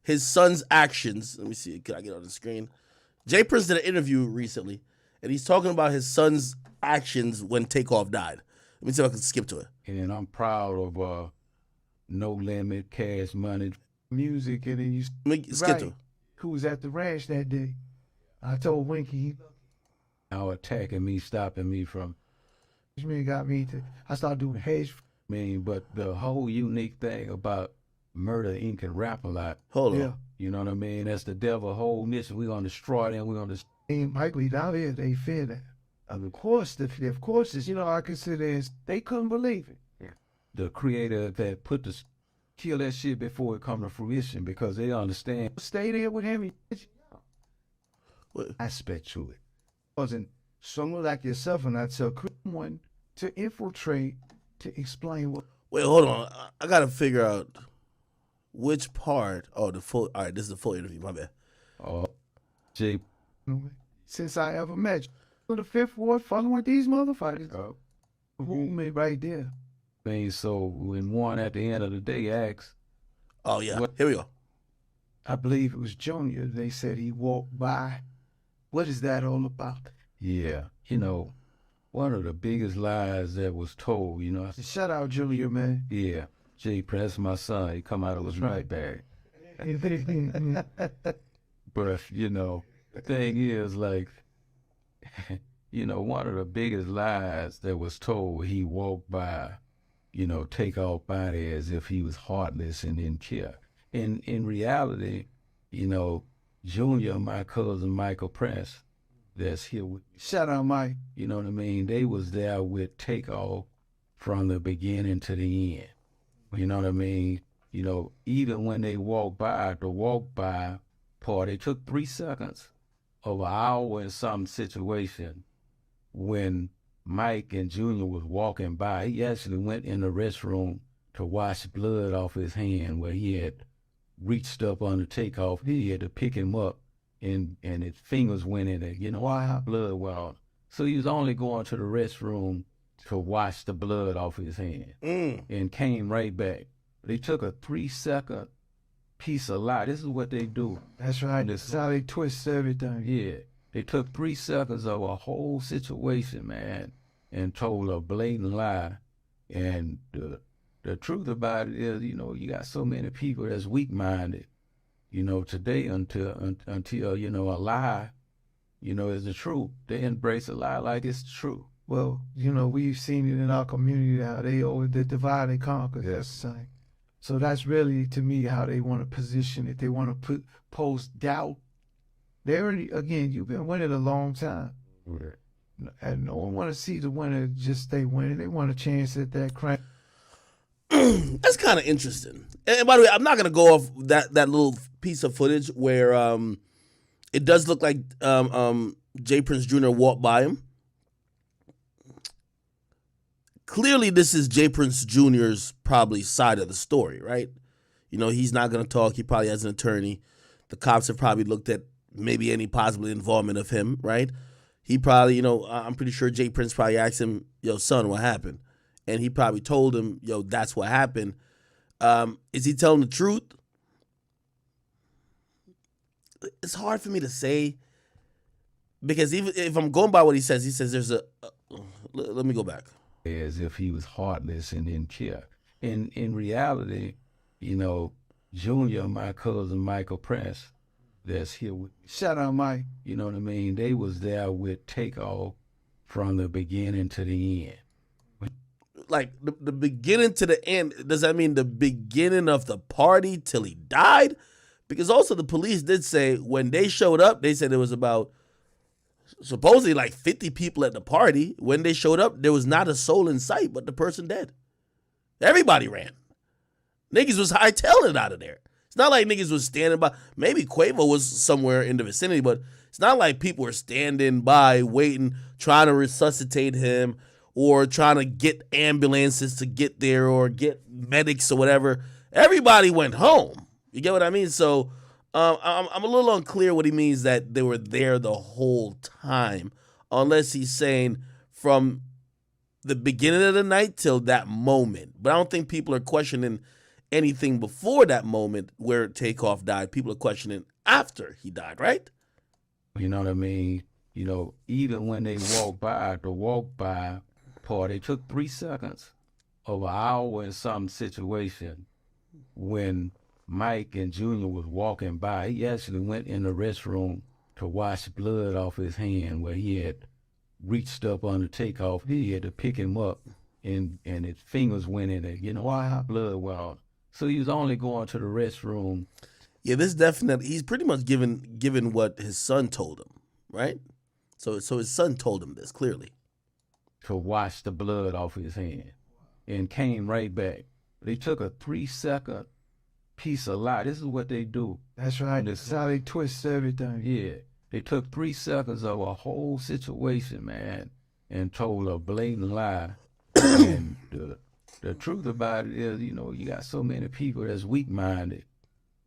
his son's actions. Let me see. Can I get on the screen? Jay Prince did an interview recently, and he's talking about his son's actions when Takeoff died. Let me see if I can skip to it. And I'm proud of No Limit, Cash Money, music, and then you Skip to it. Who was at the ranch that day? I told Winky, now attacking me, stopping me from. got me to. I started doing hedge. But the whole unique thing about Murder Inc. and Rap-A-Lot. Hold on. You know what I mean? That's the devil whole mission. We're gonna destroy them. We're gonna. And Michael, down there, they fear that. Of course, I consider they couldn't believe it. Yeah. The creator that kill that shit before it come to fruition because they understand. Stay there with him. What? Aspect to it. Wasn't someone like yourself and I tell one to infiltrate, to explain what. Wait, hold on. I gotta figure out which part. Oh, the full. All right, this is the full interview. My bad. Oh, Jay. Since I ever met you. On the Fifth Ward, fucking with these motherfuckers. Movement right there. So when one at the end of the day asks. Oh yeah. Here we go. I believe it was Junior. They said he walked by. What is that all about? Yeah, one of the biggest lies that was told, Shout out Junior, man. Yeah, Jay Prince, my son, he come out of his right bag. But, the thing is, like, one of the biggest lies that was told, he walked by, Takeoff body as if he was heartless and didn't care. In reality, Junior, my cousin Michael Prince, that's here with me. Shout out, Mike. You know what I mean? They was there with Takeoff from the beginning to the end. You know what I mean? Even when they walked by, the walk by part, it took 3 seconds of an hour in some situation when Mike and Junior was walking by. He actually went in the restroom to wash blood off his hand where he had reached up under Takeoff. He had to pick him up and his fingers went in it. Why blood went on. So he was only going to the restroom to wash the blood off his hand and came right back. They took a 3-second piece of lie. This is what they do. That's right. That's how they twist everything. Yeah. They took 3 seconds of a whole situation, man, and told a blatant lie. And the truth about it is, you got so many people that's weak-minded, today until a lie, is the truth. They embrace a lie like it's true. Well, we've seen it in our community how they divide and conquer. Yes. That's so that's really, to me, how they want to position it. They want to post doubt. They already, again, you've been winning a long time. Right. And no one want to see the winner just stay winning. They want a chance at that crown. That's kind of interesting. And by the way, I'm not gonna go off that little piece of footage where it does look like Jay Prince Jr. walked by him. Clearly, this is Jay Prince Jr.'s probably side of the story, right? He's not gonna talk. He probably has an attorney. The cops have probably looked at maybe any possible involvement of him, right? He probably, I'm pretty sure Jay Prince probably asked him, yo, son, what happened? And he probably told him, yo, that's what happened. Is he telling the truth? It's hard for me to say because even if I'm going by what he says there's let me go back. As if he was heartless and didn't care. In reality, Junior, my cousin Michael Prince, that's here with me. Shout out, Mike. You know what I mean? They was there with Takeoff from the beginning to the end. Like the beginning to the end, does that mean the beginning of the party till he died? Because also the police did say when they showed up, they said there was about supposedly like 50 people at the party. When they showed up, there was not a soul in sight but the person dead. Everybody ran. Niggas was hightailing it out of there. It's not like niggas was standing by. Maybe Quavo was somewhere in the vicinity, but it's not like people were standing by waiting, trying to resuscitate him or trying to get ambulances to get there or get medics or whatever. Everybody went home. You get what I mean? So I'm a little unclear what he means that they were there the whole time, unless he's saying from the beginning of the night till that moment. But I don't think people are questioning anything before that moment where Takeoff died. People are questioning after he died, right? You know what I mean? You know, even when they walked by, the walk by part, it took 3 seconds of an hour in some situation when Mike and Junior was walking by. He actually went in the restroom to wash blood off his hand where he had reached up under Takeoff. He had to pick him up and his fingers went in it. You know, Wow. blood went on. So he was only going to the restroom. Yeah, this definitely, he's pretty much given what his son told him, right? So his son told him this clearly. To wash the blood off his hand and came right back. They took a 3-second piece of lie. This is what they do. That's right. That's how they twist everything. Yeah. They took 3 seconds of a whole situation, man, and told a blatant lie. And the truth about it is, you know, you got so many people that's weak-minded,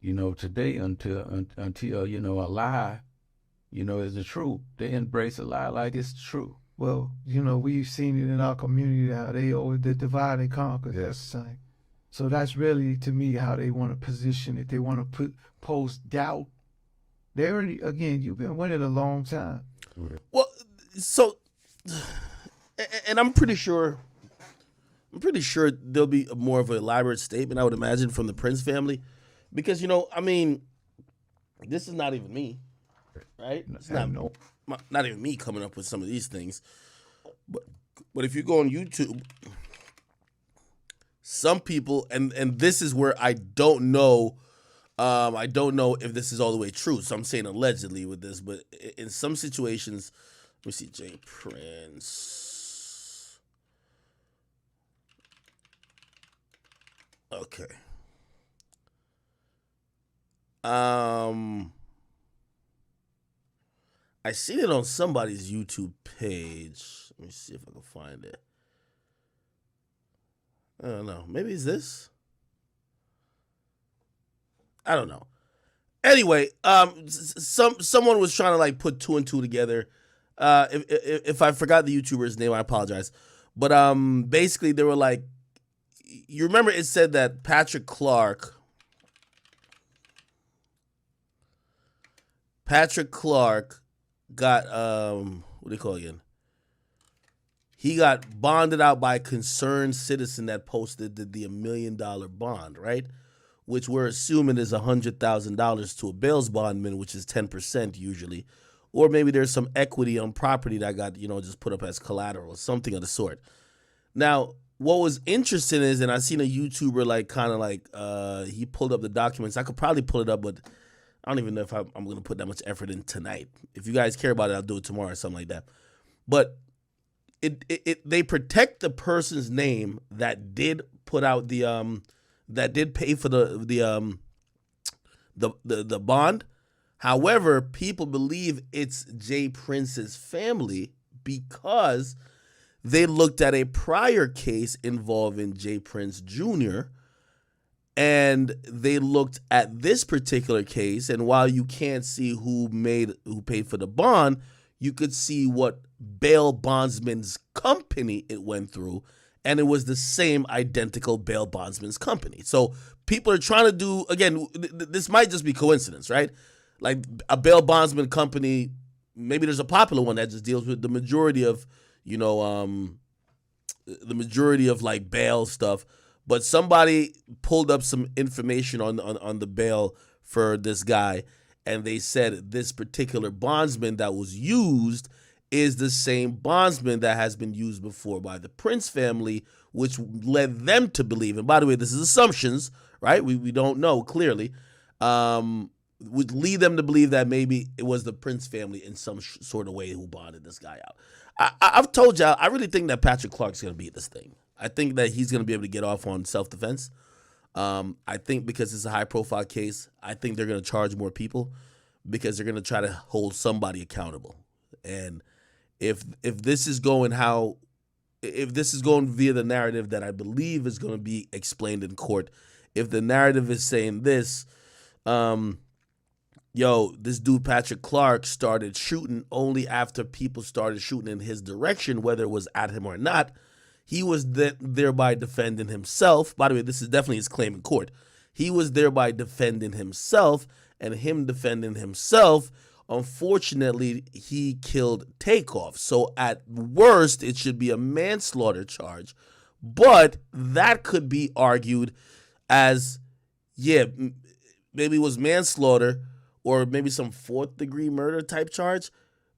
you know, today until you know, a lie, you know, is the truth. They embrace a lie like it's true. Well, you know, we've seen it in our community how they always the divide and conquer. That's the same. So that's really, to me, how they want to position it. They want to post doubt. They already, again, you've been winning a long time. Well, so, and I'm pretty sure there'll be more of an elaborate statement, I would imagine, from the Prince family, because, you know, I mean, this is not even me, right? It's not even me coming up with some of these things, but if you go on YouTube, some people, and this is where I don't know if this is all the way true, so I'm saying allegedly with this, but in some situations, let me see, Jay Prince. Okay. I seen it on somebody's YouTube page. Let me see if I can find it. I don't know. Maybe it's this. I don't know. Anyway, someone was trying to like put 2 and 2 together. If I forgot the YouTuber's name, I apologize. But basically they were like, you remember it said that Patrick Clark got what do you call it again? He got bonded out by a concerned citizen that posted the $1 million bond, right? Which we're assuming is $100,000 to a bail bondman, which is 10% usually. Or maybe there's some equity on property that got, you know, just put up as collateral or something of the sort. Now, what was interesting is, and I seen a YouTuber like kind of like, he pulled up the documents. I could probably pull it up, but I don't even know if I'm going to put that much effort in tonight. If you guys care about it, I'll do it tomorrow or something like that. But they protect the person's name that did put out that did pay for the bond. However, people believe it's Jay Prince's family because they looked at a prior case involving Jay Prince Jr. and they looked at this particular case, and while you can't see who paid for the bond, you could see what bail bondsman's company it went through, and it was the same identical bail bondsman's company. So people are trying to do, again, this might just be coincidence, right? Like a bail bondsman company, maybe there's a popular one that just deals with the majority of, you know, the majority of like bail stuff. But somebody pulled up some information on the bail for this guy, and they said this particular bondsman that was used is the same bondsman that has been used before by the Prince family, which led them to believe, and by the way, this is assumptions, right? We don't know clearly, would lead them to believe that maybe it was the Prince family in some sort of way who bonded this guy out. I've told y'all, I really think that Patrick Clark's going to beat this thing. I think that he's going to be able to get off on self-defense. I think because it's a high-profile case, I think they're going to charge more people because they're going to try to hold somebody accountable. And if this is going via the narrative that I believe is going to be explained in court, if the narrative is saying this, this dude Patrick Clark started shooting only after people started shooting in his direction, whether it was at him or not. he was thereby defending himself. By the way, this is definitely his claim in court. He was thereby defending himself, and him defending himself, unfortunately, he killed Takeoff. So at worst, it should be a manslaughter charge. But that could be argued as, yeah, maybe it was manslaughter or maybe some 4th degree murder type charge,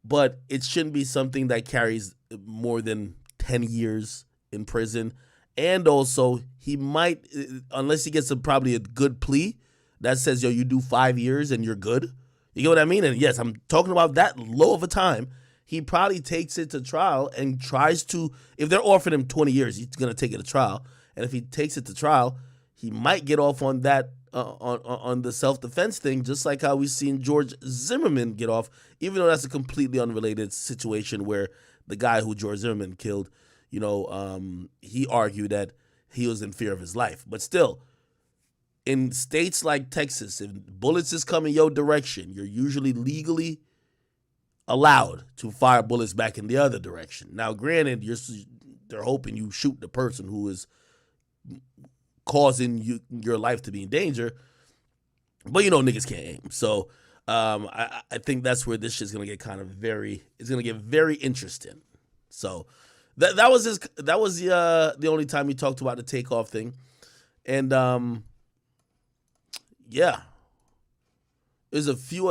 but it shouldn't be something that carries more than 10 years in prison. And also, he might, unless he gets probably a good plea that says, yo, you do 5 years and you're good. You get what I mean? And yes, I'm talking about that low of a time. He probably takes it to trial and tries to, if they're offering him 20 years, he's going to take it to trial. And if he takes it to trial, he might get off on that, on the self-defense thing, just like how we've seen George Zimmerman get off, even though that's a completely unrelated situation where the guy who George Zimmerman killed, you know, he argued that he was in fear of his life. But still, in states like Texas, if bullets is coming your direction, you're usually legally allowed to fire bullets back in the other direction. Now, granted, they're hoping you shoot the person who is causing your life to be in danger, but you know niggas can't aim. So I think that's where this shit's gonna get it's gonna get very interesting. So that was the only time he talked about the Takeoff thing, and yeah, there's a few